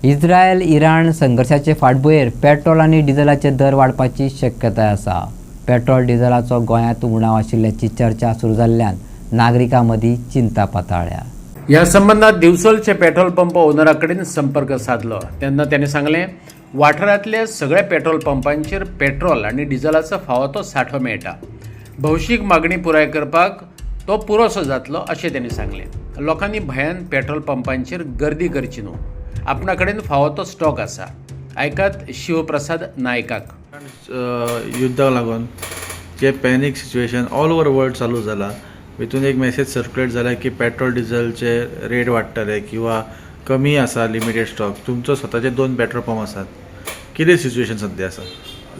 Israel Iran संघर्षाचे फाटभुंयेर petrol आनी डिझेलाचे दर वाडपाची शक्यताय आसा। पेट्रोल डिझेलाचो गोंयांत उणाव आशिल्ल्याची चर्चा सुरू जाल्ल्यान नागरिकां मदीं चिंता पाताळ्ळ्या। ह्या संबंधात दिवचलचे पेट्रोल पंप ओनरा कडेन संपर्क साधलो तेन्ना ताणें सांगलें वाठारांतल्या सगळ्या पेट्रोल पंपांचेर पेट्रोल आनी डिझेलाचो फावो तो सांठो मेळटा। भौशीक मागणी पुराय करपाक तो पुरोसो जातलो अशें ताणें सांगलें। लोकांनी भयान पेट्रोल पंपांचेर गर्दी करची न्हू, आपणा कडेन फावो तो स्टॉक आसा। आयकात शिवप्रसाद नायकाक। युद्धाक लागून जे panic situation all over world चालू जाला, भितून एक मेसेज सर्क्युलेट जाला की पेट्रोल डिझेलचे रेट वाडटले किंवा कमी आसा लिमिटेड स्टॉक। तुमचो स्वताचे 2 पेट्रोल पंप आसात, कितें सिच्युएशन सद्या आसा?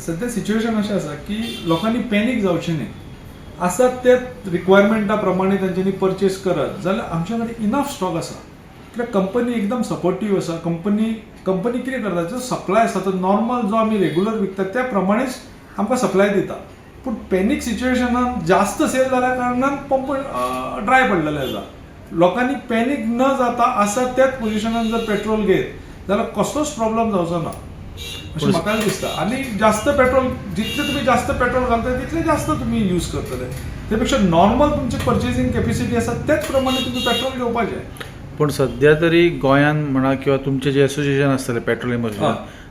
सध्या सिच्युएशन अशें आसा की लोकांनी पॅनीक जावचें न्ही। आसात ते रिक्वायरमेंटा प्रमाणे तांच्यांनी परचेस करत जाल्यार आमच्या कडेन इनफ स्टॉक आसा। कित्याक कंपनी एकदम सपोर्टीव आसा। कंपनी कितें करता, जो सप्लाय आसा तो नॉर्मल जो आमी रेग्युलर विकतात त्या प्रमाणेच आमकां सप्लाय दिता। पूण पॅनीक सिच्युएशनान जास्त सेल जाल्या कारणान पंप ड्राय पडलेले आसा। लोकांनी पॅनीक न जाता आसा त्याच पोजिशनान जर पेट्रोल घेत जाल्यार कसलोच प्रॉब्लेम जावचो ना अशें म्हाका दिसता। आनी जास्त पेट्रोल जितले तुमी जास्त पेट्रोल घालता तितले जास्त तुमी यूज करतले। ते पेक्षा नॉर्मल तुमची पर्चेसिंग कॅपेसिटी आसा त्याच प्रमाणे तुमी पेट्रोल घेवपाचें। पण सध्या तरी गोंयान म्हणा किंवा तुमचे जे एसोसिएशन आसतले पेट्रोलियम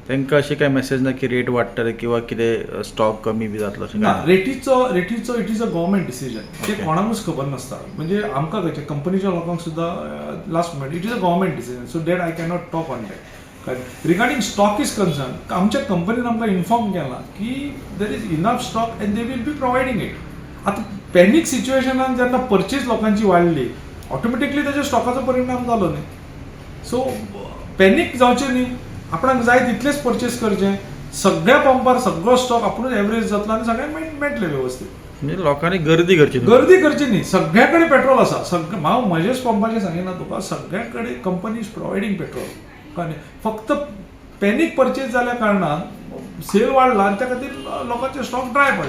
तांकां अशी काय मेसेज ना की रेट वाडटले किंवा कितें स्टॉक कमी बी जातलो अशें? ना, रेटीचो it is a government decision. ते कोणाकूच खबर नासता, म्हणजे आमकां खंयच्या कंपनीच्या लोकांक सुद्धा last minute it is a government decision. So that I cannot talk on that. Regarding stock is concern, आमच्या कंपनीन आमकां इन्फॉर्म केला की there is enough stock and they will be providing it. आतां पॅनीक सिच्युएशनान जेन्ना परचेज लोकांची वाडली ऑटोमॅटिकली ताच्या स्टॉकाचो परिणाम जालो न्ही। सो पॅनीक जावचें न्ही, आपणाक जाय तितलेच परचेस करचें। सगळ्या पंपार सगळो स्टॉक आपुणूच एवरेज जातलो आनी सगळ्यांक मेळटलें वेवस्थीत। म्हणजे लोकांनी गर्दी करची न्ही, सगळ्या कडेन पेट्रोल आसा। हांव म्हजेच पंपाचें सांगिना तुका, सगळ्या कडेन कंपनी इज प्रोवायडींग पेट्रोल। कळ्ळें? फक्त पॅनीक परचेस जाल्या कारणान सेल वाडला आनी त्या खातीर लोकांचे स्टॉक ड्राय पडला।